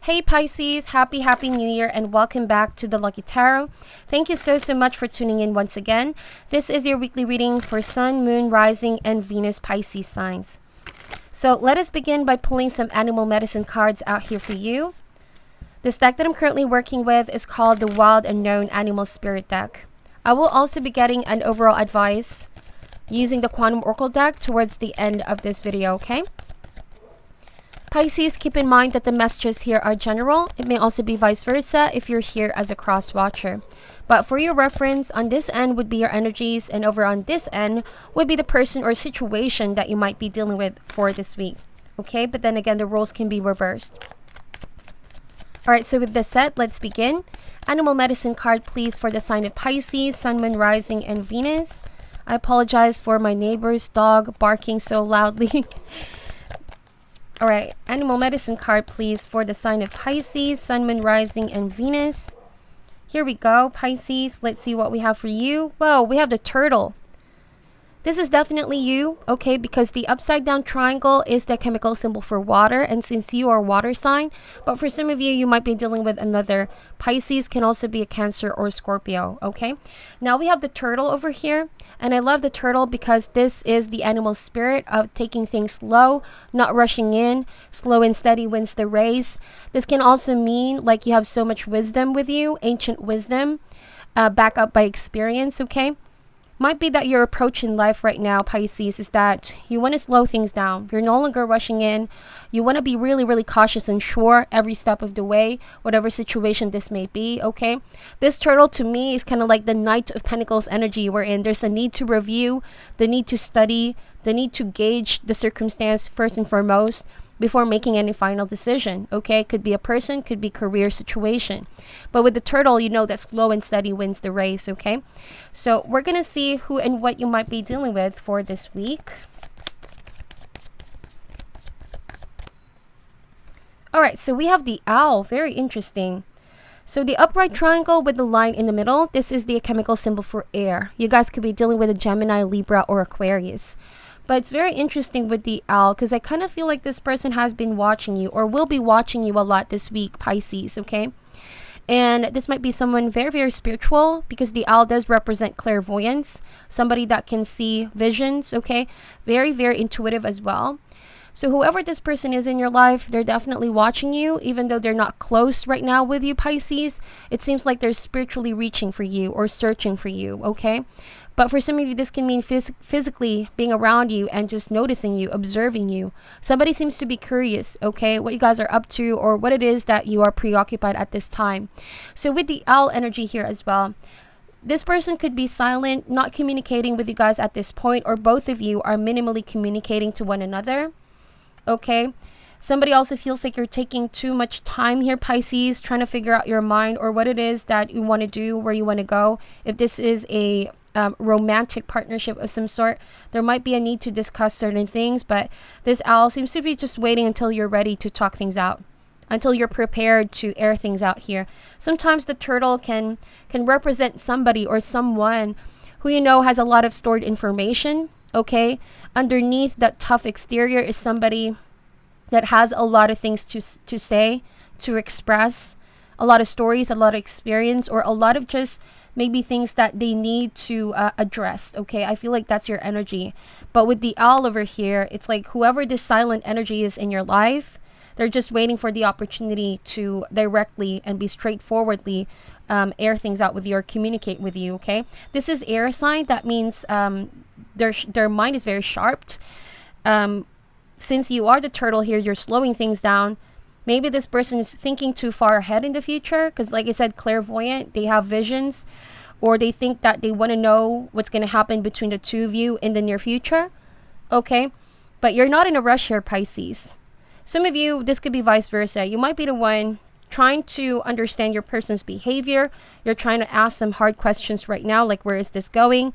Hey Pisces, happy new year and welcome back to the Lucky Tarot. Thank you so much for tuning in once again. This is your weekly reading for Sun, Moon, Rising, and Venus Pisces signs. So let us begin by pulling some animal medicine cards out here for you. This deck that I'm currently working with is called the Wild Unknown Animal Spirit deck. I will also be getting an overall advice using the Quantum Oracle deck towards the end of this video, okay? Pisces, keep in mind that the messages here are general. It may also be vice versa if you're here as a cross watcher. But for your reference, on this end would be your energies, and over on this end would be the person or situation that you might be dealing with for this week. Okay, but then again, the roles can be reversed. Alright, so with this set, let's begin. Animal medicine card, please, for the sign of Pisces, Sun, Moon, Rising, and Venus. I apologize for my neighbor's dog barking so loudly. Alright, animal medicine card, please, for the sign of Pisces, Sun, Moon, Rising, and Venus. Here we go, Pisces. Let's see what we have for you. Whoa, we have the turtle. This is definitely you, okay, because the upside down triangle is the chemical symbol for water, and since you are a water sign, but for some of you, you might be dealing with another. Pisces can also be a Cancer or Scorpio, okay? Now we have the turtle over here, and I love the turtle because this is the animal spirit of taking things slow, not rushing in. Slow and steady wins the race. This can also mean like you have so much wisdom with you, ancient wisdom, backed up by experience, okay? Might be that your approach in life right now, Pisces, is that you want to slow things down. You're no longer rushing in. You want to be really cautious and sure every step of the way, whatever situation this may be, okay? This turtle to me is kind of like the Knight of Pentacles energy we're in. There's a need to review, the need to study, the need to gauge the circumstance first and foremost before making any final decision, okay? Could be a person, could be career situation. But with the turtle, you know that slow and steady wins the race, okay? So we're going to see who and what you might be dealing with for this week. All right, so we have the owl. Very interesting. So the upright triangle with the line in the middle, this is the chemical symbol for air. You guys could be dealing with a Gemini, Libra, or Aquarius. But it's very interesting with the owl because I kind of feel like this person has been watching you or will be watching you a lot this week, Pisces, okay? And this might be someone very spiritual because the owl does represent clairvoyance, somebody that can see visions, okay? Very intuitive as well. So whoever this person is in your life, they're definitely watching you, even though they're not close right now with you, Pisces. It seems like they're spiritually reaching for you or searching for you, okay? But for some of you, this can mean physically being around you and just noticing you, observing you. Somebody seems to be curious, okay, what you guys are up to or what it is that you are preoccupied at this time. So with the owl energy here as well, this person could be silent, not communicating with you guys at this point, or both of you are minimally communicating to one another, okay? Somebody also feels like you're taking too much time here, Pisces, trying to figure out your mind or what it is that you want to do, where you want to go. If this is a romantic partnership of some sort, there might be a need to discuss certain things, but this owl seems to be just waiting until you're ready to talk things out, until you're prepared to air things out here. Sometimes the turtle can represent somebody or someone who you know has a lot of stored information, okay? Underneath that tough exterior is somebody that has a lot of things to say, to express, a lot of stories, a lot of experience, or a lot of just maybe things that they need to address, okay? I feel like that's your energy. But with the owl over here, it's like whoever this silent energy is in your life, they're just waiting for the opportunity to directly and be straightforwardly air things out with you or communicate with you, okay? This is air sign. That means their mind is very sharp. Since you are the turtle here, you're slowing things down. Maybe this person is thinking too far ahead in the future because, like I said, clairvoyant, they have visions, or they think that they want to know what's going to happen between the two of you in the near future, okay? But you're not in a rush here, Pisces. Some of you, this could be vice versa. You might be the one trying to understand your person's behavior. You're trying to ask them hard questions right now, like where is this going?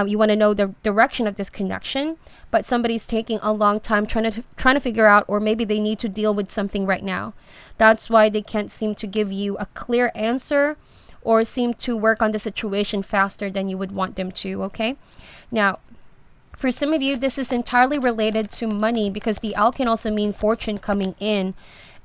You want to know the direction of this connection, but somebody's taking a long time trying to figure out, or maybe they need to deal with something right now. That's why they can't seem to give you a clear answer or seem to work on the situation faster than you would want them to, okay? Now, for some of you, this is entirely related to money because the owl can also mean fortune coming in.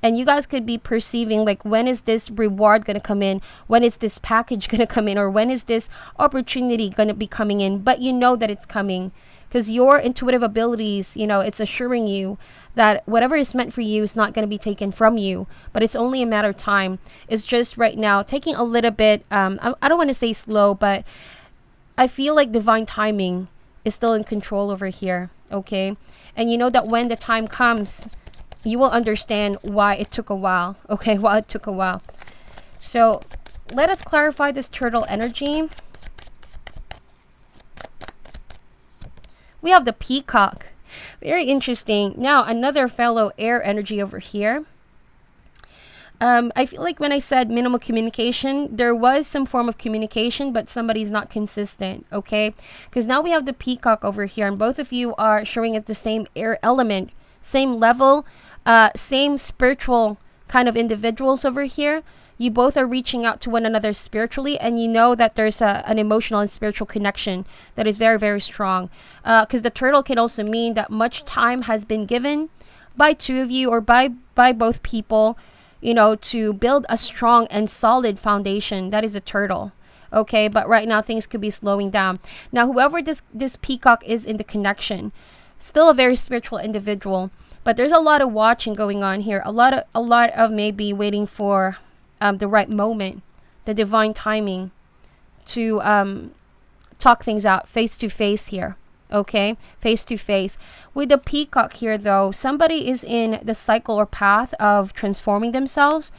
And you guys could be perceiving like, when is this reward going to come in? When is this package going to come in? Or when is this opportunity going to be coming in? But you know that it's coming because your intuitive abilities, it's assuring you that whatever is meant for you is not going to be taken from you, but it's only a matter of time. It's just right now taking a little bit, I don't want to say slow, but I feel like divine timing is still in control over here, okay? And you know that when the time comes, you will understand why it took a while, okay? Why it took a while. So let us clarify this turtle energy. We have the peacock. Very interesting. Now, another fellow air energy over here. I feel like when I said minimal communication, there was some form of communication, but somebody's not consistent, okay? Because now we have the peacock over here, and both of you are showing at the same air element, same level, same spiritual kind of individuals over here. You both are reaching out to one another spiritually, and you know that there's an emotional and spiritual connection that is very, very strong. Because the turtle can also mean that much time has been given by two of you or by both people, to build a strong and solid foundation. That is a turtle. Okay, but right now things could be slowing down. Now, whoever this peacock is in the connection, still a very spiritual individual, but there's a lot of watching going on here. A lot of maybe waiting for the right moment, the divine timing to talk things out face to face here. Okay, face to face. With the peacock here, though, somebody is in the cycle or path of transforming themselves,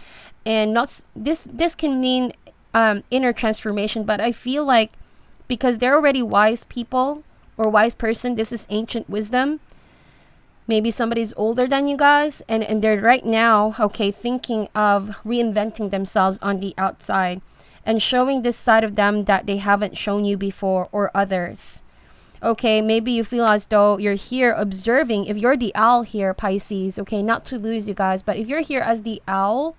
and not this can mean inner transformation, but I feel like because they're already wise people or wise person, this is ancient wisdom. Maybe somebody's older than you guys, and they're right now, okay, thinking of reinventing themselves on the outside and showing this side of them that they haven't shown you before or others. Okay, maybe you feel as though you're here observing. If you're the owl here, Pisces, okay, not to lose you guys, but if you're here as the owl,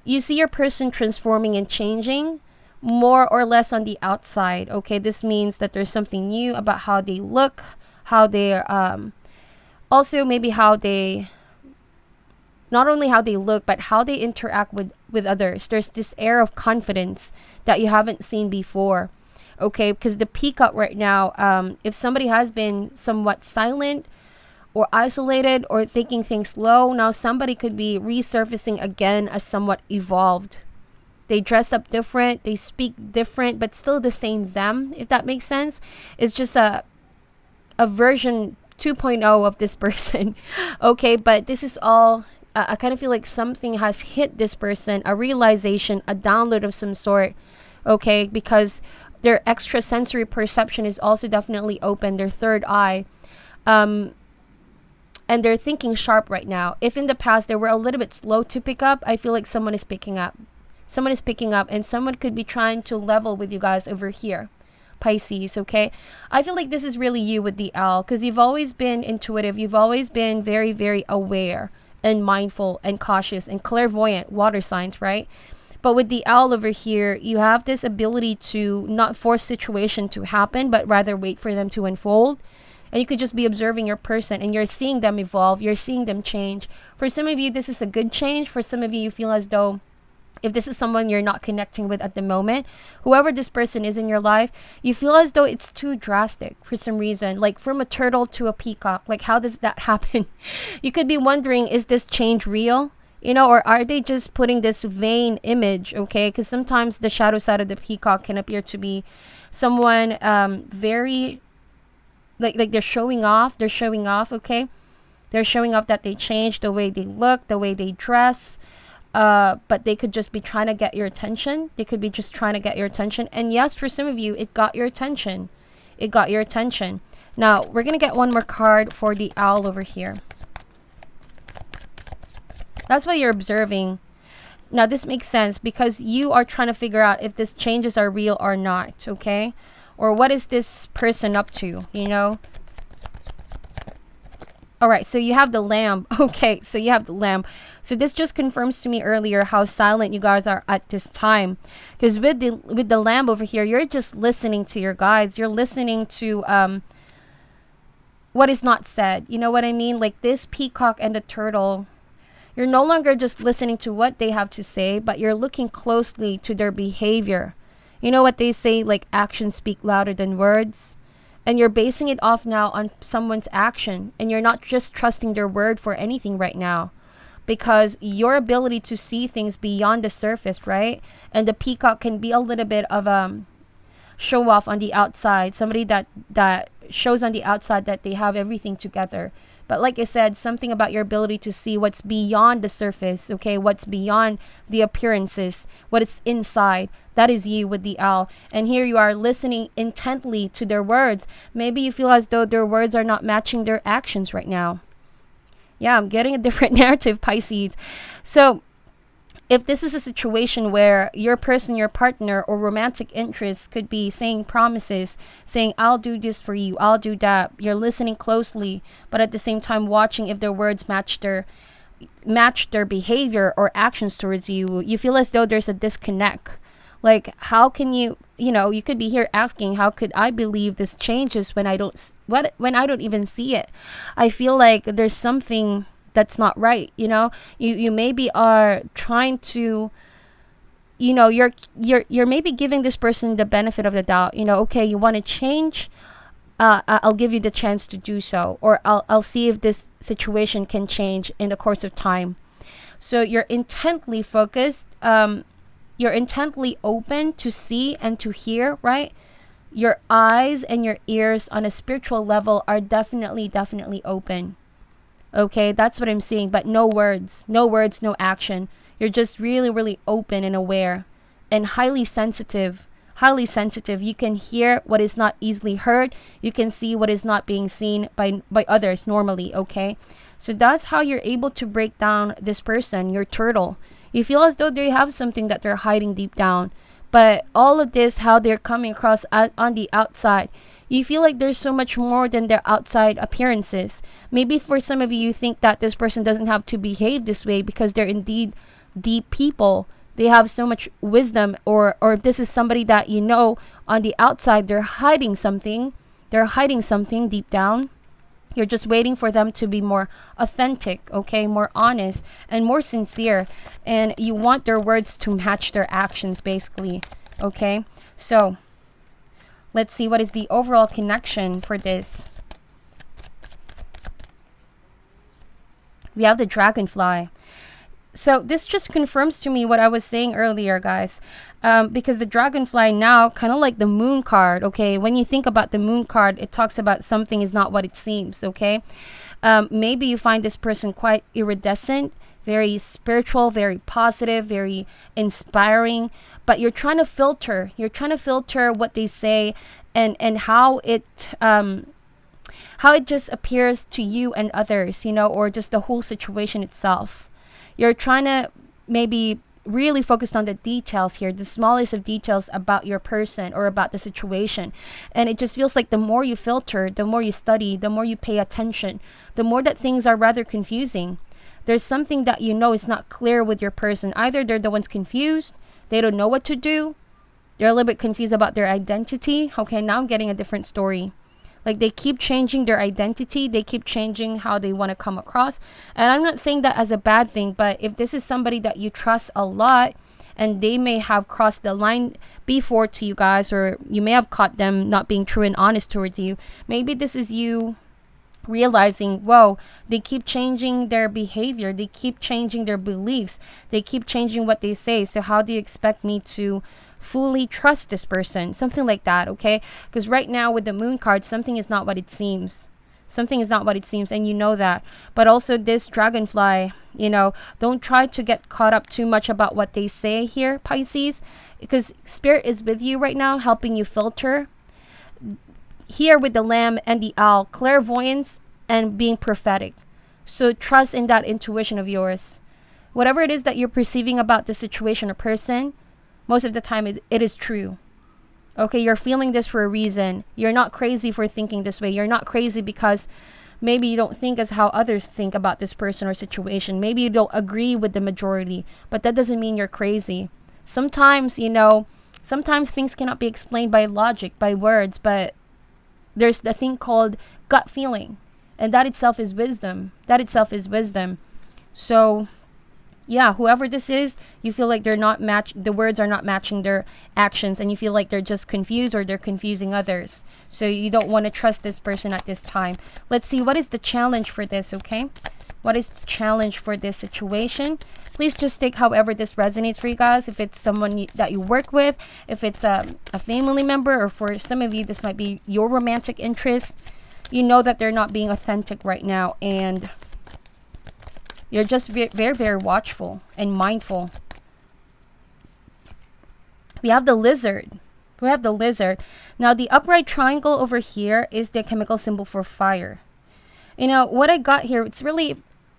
you see your person transforming and changing more or less on the outside. Okay, this means that there's something new about how they look, how they're also maybe how they, not only how they look, but how they interact with others. There's this air of confidence that you haven't seen before. Okay, because the peacock right now, if somebody has been somewhat silent or isolated or thinking things slow, now somebody could be resurfacing again as somewhat evolved. They dress up different, they speak different, but still the same them, if that makes sense. It's just a version 2.0 of this person. Okay, but this is all, I kind of feel like something has hit this person, a realization, a download of some sort. Okay, because their extrasensory perception is also definitely open, their third eye. And they're thinking sharp right now. If in the past they were a little bit slow to pick up, I feel like someone is picking up. Someone is picking up, and someone could be trying to level with you guys over here, Pisces, okay? I feel like this is really you with the owl, because you've always been intuitive. You've always been very, very aware and mindful and cautious and clairvoyant, water signs, right? But with the owl over here, you have this ability to not force situation to happen, but rather wait for them to unfold. And you could just be observing your person, and you're seeing them evolve. You're seeing them change. For some of you, this is a good change. For some of you, you feel as though if this is someone you're not connecting with at the moment, whoever this person is in your life, you feel as though it's too drastic for some reason. Like from a turtle to a peacock. Like, how does that happen? You could be wondering, is this change real? Or are they just putting this vain image, okay? Because sometimes the shadow side of the peacock can appear to be someone very, like they're showing off. They're showing off, okay? They're showing off that they changed the way they look, the way they dress. But they could just be trying to get your attention. They could be just trying to get your attention. And yes, for some of you, it got your attention. It got your attention. Now, we're going to get one more card for the owl over here. That's why you're observing. Now, this makes sense because you are trying to figure out if these changes are real or not, okay? Or what is this person up to, All right, so you have the lamb. Okay, so you have the lamb. So this just confirms to me earlier how silent you guys are at this time. Because with the lamb over here, you're just listening to your guides. You're listening to what is not said. You know what I mean? Like this peacock and the turtle, You're no longer just listening to what they have to say, but you're looking closely to their behavior. You know what they say, like actions speak louder than words? And you're basing it off now on someone's action, and you're not just trusting their word for anything right now, because your ability to see things beyond the surface, right? And the peacock can be a little bit of show off on the outside, somebody that shows on the outside that they have everything together. But like I said, something about your ability to see what's beyond the surface, okay? What's beyond the appearances, what is inside. That is you with the owl. And here you are listening intently to their words. Maybe you feel as though their words are not matching their actions right now. Yeah, I'm getting a different narrative, Pisces. So if this is a situation where your person, your partner, or romantic interest could be saying promises, saying, I'll do this for you, I'll do that. You're listening closely, but at the same time watching if their words match their behavior or actions towards you. You feel as though there's a disconnect. Like, how can you could be here asking, how could I believe this changes when I don't even see it? I feel like there's something that's not right. You maybe are trying to, you're maybe giving this person the benefit of the doubt. Okay, you want to change, I'll give you the chance to do so, or I'll see if this situation can change in the course of time. So you're intently focused, you're intently open to see and to hear, right? Your eyes and your ears on a spiritual level are definitely open. Okay, that's what I'm seeing, but no words, no action. You're just really open and aware and highly sensitive. You can hear what is not easily heard. You can see what is not being seen by others normally, okay? So that's how you're able to break down this person, your turtle. You feel as though they have something that they're hiding deep down. But all of this, how they're coming across on the outside, you feel like there's so much more than their outside appearances. Maybe for some of you, you think that this person doesn't have to behave this way because they're indeed deep people. They have so much wisdom, or if this is somebody that on the outside, they're hiding something. They're hiding something deep down. You're just waiting for them to be more authentic, okay, more honest and more sincere. And you want their words to match their actions, basically, okay? So let's see what is the overall connection for this. We have the dragonfly. So this just confirms to me what I was saying earlier, guys. Because the dragonfly now, kind of like the moon card, okay? When you think about the moon card, it talks about something is not what it seems, okay? Maybe you find this person quite iridescent, very spiritual, very positive, very inspiring, but you're trying to filter what they say and how it just appears to you and others, or just the whole situation itself. You're trying to maybe really focus on the details here, the smallest of details about your person or about the situation. And it just feels like the more you filter, the more you study, the more you pay attention, the more that things are rather confusing. There's something that is not clear with your person. Either they're the ones confused, they don't know what to do, they're a little bit confused about their identity. Okay, now I'm getting a different story. Like, they keep changing their identity. They keep changing how they want to come across. And I'm not saying that as a bad thing, but if this is somebody that you trust a lot and they may have crossed the line before to you guys, or you may have caught them not being true and honest towards you, maybe this is you realizing, whoa, they keep changing their behavior. They keep changing their beliefs. They keep changing what they say. So how do you expect me to fully trust this person? Something like that, okay? Because right now with the moon card, something is not what it seems. Something is not what it seems, and you know that. But also this dragonfly, don't try to get caught up too much about what they say here, Pisces, because spirit is with you right now, helping you filter. Here with the lamb and the owl, clairvoyance and being prophetic. So trust in that intuition of yours. Whatever it is that you're perceiving about the situation or person, most of the time it is true. Okay, you're feeling this for a reason. You're not crazy for thinking this way. You're not crazy because maybe you don't think as how others think about this person or situation. Maybe you don't agree with the majority, but that doesn't mean you're crazy. Sometimes, sometimes things cannot be explained by logic, by words, but there's the thing called gut feeling, and that itself is wisdom. So Yeah, whoever this is, you feel like they're not the words are not matching their actions, and you feel like they're just confused or they're confusing others. So you don't want to trust this person at this time. Let's see, what is the challenge for this, okay? What is the challenge for this situation? Please just take however this resonates for you guys. If it's someone that you work with, if it's a family member, or for some of you, this might be your romantic interest. You know that they're not being authentic right now, and you're just very, very, very watchful and mindful. We have the lizard. We have the lizard. Now, the upright triangle over here is the chemical symbol for fire. You know, what I got here, it's really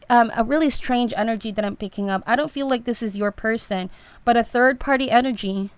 a really strange energy that I'm picking up. I don't feel like this is your person, but a third-party energy.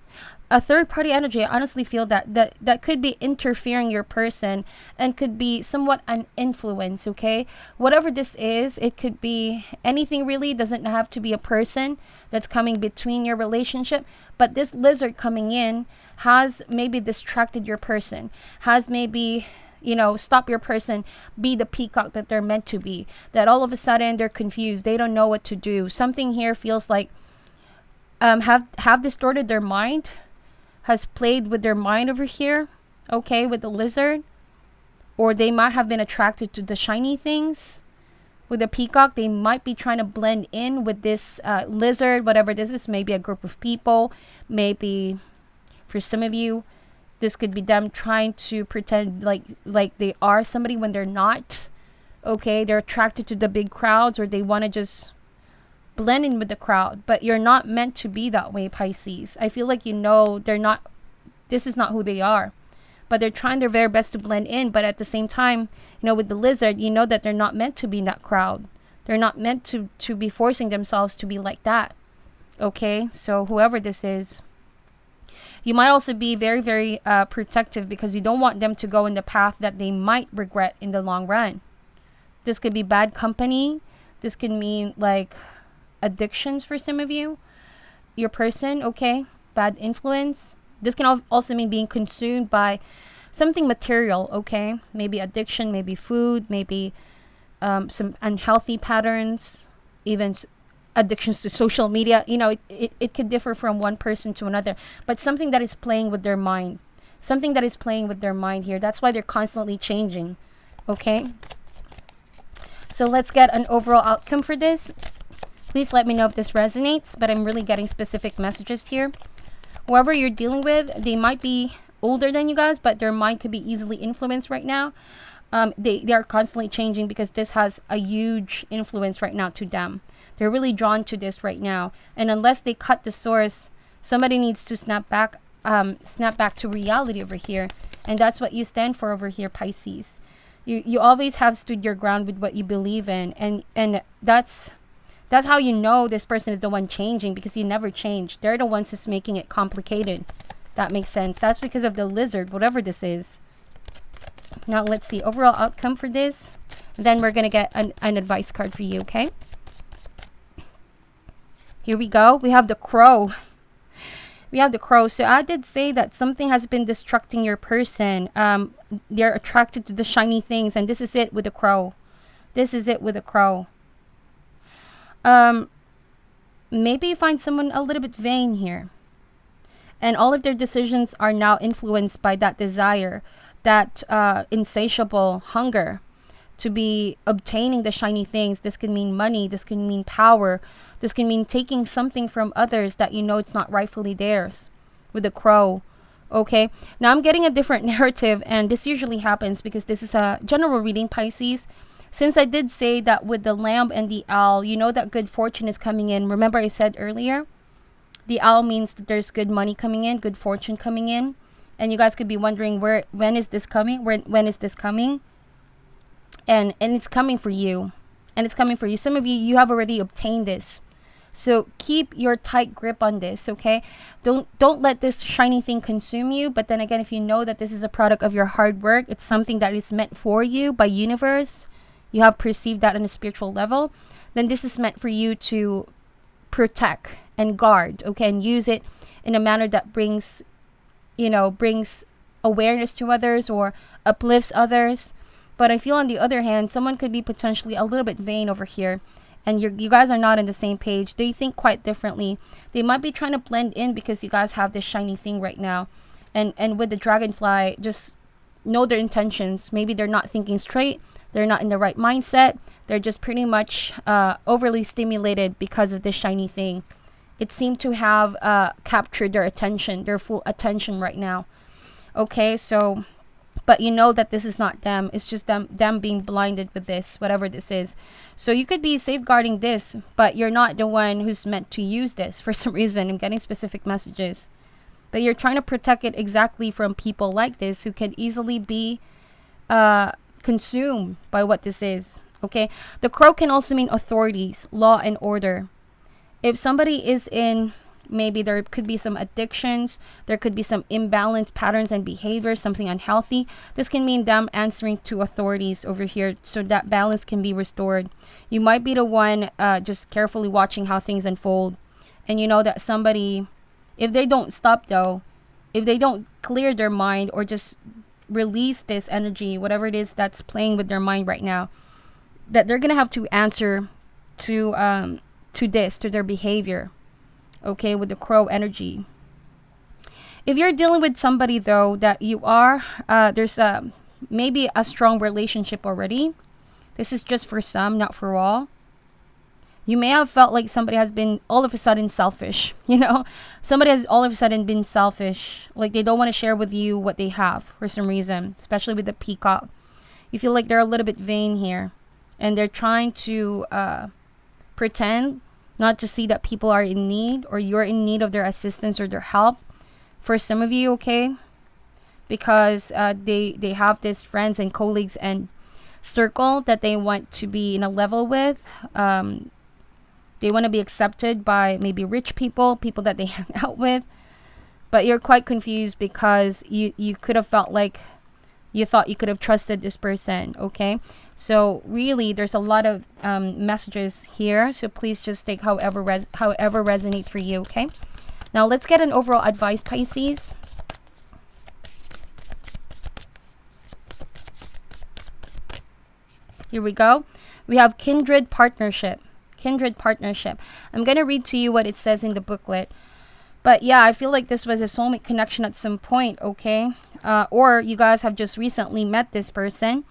A third-party energy, I honestly feel that could be interfering your person and could be somewhat an influence, okay? Whatever this is, it could be anything really. It doesn't have to be a person that's coming between your relationship, but this lizard coming in has maybe distracted your person, has maybe, you know, stop your person be the peacock that they're meant to be, that all of a sudden they're confused, they don't know what to do. Something here feels like have distorted their mind, has played with their mind over here, okay, with the lizard. Or they might have been attracted to the shiny things. With the peacock, they might be trying to blend in with this lizard, whatever this is. Maybe a group of people, maybe for some of you, this could be them trying to pretend like they are somebody when they're not. Okay, they're attracted to the big crowds, or they want to just blend in with the crowd. But you're not meant to be that way, Pisces. I feel like, you know, they're not, this is not who they are. But they're trying their very best to blend in. But at the same time, you know, with the lizard, you know that they're not meant to be in that crowd. They're not meant to be forcing themselves to be like that. Okay, so whoever this is, you might also be very, very protective, because you don't want them to go in the path that they might regret in the long run. This could be bad company. This could mean like addictions for some of you. Your person, okay? Bad influence. This can also mean being consumed by something material, okay? Maybe addiction, maybe food, maybe some unhealthy patterns, even addictions to social media. You know, it could differ from one person to another, but something that is playing with their mind. Something that is playing with their mind here. That's why they're constantly changing, okay? So let's get an overall outcome for this. Please let me know if this resonates, but I'm really getting specific messages here. Whoever you're dealing with, they might be older than you guys, but their mind could be easily influenced right now. They are constantly changing, because this has a huge influence right now to them. They're really drawn to this right now. And unless they cut the source, somebody needs to snap back to reality over here. And that's what you stand for over here, Pisces. You always have stood your ground with what you believe in. And that's how you know this person is the one changing, because you never change. They're the ones who's making it complicated. That makes sense. That's because of the lizard, whatever this is. Now let's see, overall outcome for this. Then we're going to get an advice card for you, okay? Here we go. We have the crow. We have the crow. So I did say that something has been distracting your person. They're attracted to the shiny things. And this is it with the crow. This is it with the crow. Maybe you find someone a little bit vain here. And all of their decisions are now influenced by that desire, that insatiable hunger to be obtaining the shiny things. This can mean money. This can mean power. This can mean taking something from others that you know it's not rightfully theirs, with the crow. Okay, now I'm getting a different narrative, and this usually happens because this is a general reading, Pisces. Since I did say that with the lamb and the owl, you know that good fortune is coming in. Remember I said earlier, the owl means that there's good money coming in, good fortune coming in. And you guys could be wondering, when is this coming? When is this coming? And it's coming for you. And it's coming for you. Some of you have already obtained this. So keep your tight grip on this, okay? Don't let this shiny thing consume you. But then again, if you know that this is a product of your hard work, it's something that is meant for you by universe, you have perceived that on a spiritual level, then this is meant for you to protect and guard, okay? And use it in a manner that brings awareness to others or uplifts others. But I feel on the other hand, someone could be potentially a little bit vain over here. and you guys are not on the same page. They think quite differently. They might be trying to blend in because you guys have this shiny thing right now. And with the dragonfly, just know their intentions. Maybe they're not thinking straight. They're not in the right mindset. They're just pretty much overly stimulated because of this shiny thing. It seemed to have captured their attention, their full attention right now. Okay, so, but you know that this is not them. It's just them being blinded with this, whatever this is. So you could be safeguarding this, but you're not the one who's meant to use this for some reason. I'm getting specific messages. But you're trying to protect it exactly from people like this who can easily be consumed by what this is. Okay, the crow can also mean authorities, law and order. If somebody is in, maybe there could be some addictions, there could be some imbalanced patterns and behaviors, something unhealthy. This can mean them answering to authorities over here so that balance can be restored. You might be the one just carefully watching how things unfold. And you know that somebody, if they don't stop though, if they don't clear their mind or just release this energy, whatever it is that's playing with their mind right now, that they're going to have to answer to their behavior. Okay, with the crow energy. If you're dealing with somebody though that you are, there's maybe a strong relationship already. This is just for some, not for all. You may have felt like somebody has been all of a sudden selfish. You know, somebody has all of a sudden been selfish. Like they don't want to share with you what they have for some reason, especially with the peacock. You feel like they're a little bit vain here. And they're trying to pretend not to see that people are in need or you're in need of their assistance or their help. For some of you, okay? Because they have this friends and colleagues and circle that they want to be in a level with. They want to be accepted by maybe rich people that they hang out with. But you're quite confused because you could have felt like you thought you could have trusted this person, okay? So really, there's a lot of messages here. So please just take however resonates for you, okay? Now let's get an overall advice, Pisces. Here we go. We have kindred partnership. Kindred partnership. I'm going to read to you what it says in the booklet. But yeah, I feel like this was a soulmate connection at some point, okay? Or you guys have just recently met this person.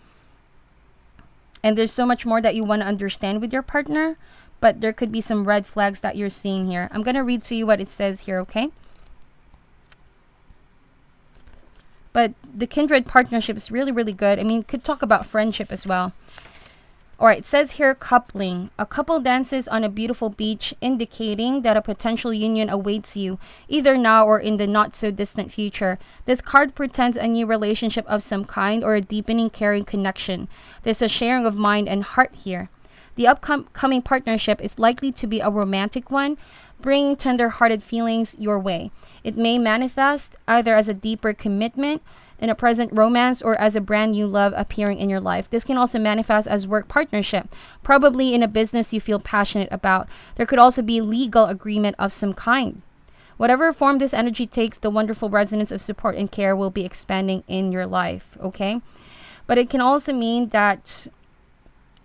And there's so much more that you want to understand with your partner. But there could be some red flags that you're seeing here. I'm going to read to you what it says here, okay? But the kindred partnership is really, really good. I mean, could talk about friendship as well. Alright, it says here coupling. A couple dances on a beautiful beach, indicating that a potential union awaits you, either now or in the not so distant future. This card portends a new relationship of some kind or a deepening, caring connection. There's a sharing of mind and heart here. The upcoming partnership is likely to be a romantic one, bringing tender-hearted feelings your way. It may manifest either as a deeper commitment in a present romance or as a brand new love appearing in your life. This can also manifest as work partnership, probably in a business you feel passionate about. There could also be legal agreement of some kind. Whatever form this energy takes, the wonderful resonance of support and care will be expanding in your life, okay? But it can also mean that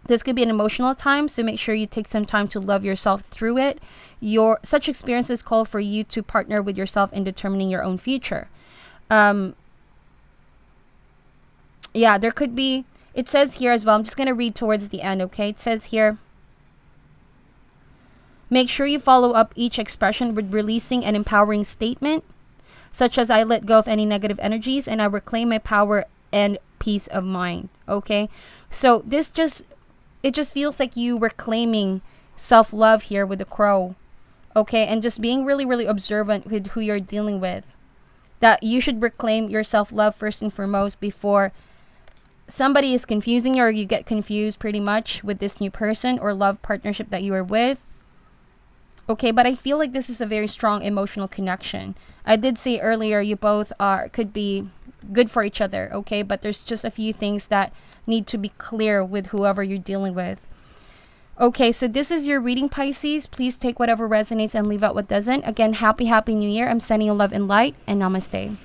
this could be an emotional time, so make sure you take some time to love yourself through it. Such experiences call for you to partner with yourself in determining your own future. Yeah, there could be, it says here as well, I'm just going to read towards the end, okay? It says here, make sure you follow up each expression with releasing an empowering statement, such as I let go of any negative energies and I reclaim my power and peace of mind, okay? So it just feels like you were claiming self-love here with the crow, okay? And just being really, really observant with who you're dealing with. That you should reclaim your self-love first and foremost before somebody is confusing you or you get confused pretty much with this new person or love partnership that you are with. Okay, but I feel like this is a very strong emotional connection. I did say earlier you both could be good for each other, okay? But there's just a few things that need to be clear with whoever you're dealing with. Okay, so this is your reading, Pisces. Please take whatever resonates and leave out what doesn't. Again, happy New Year. I'm sending you love and light, and namaste.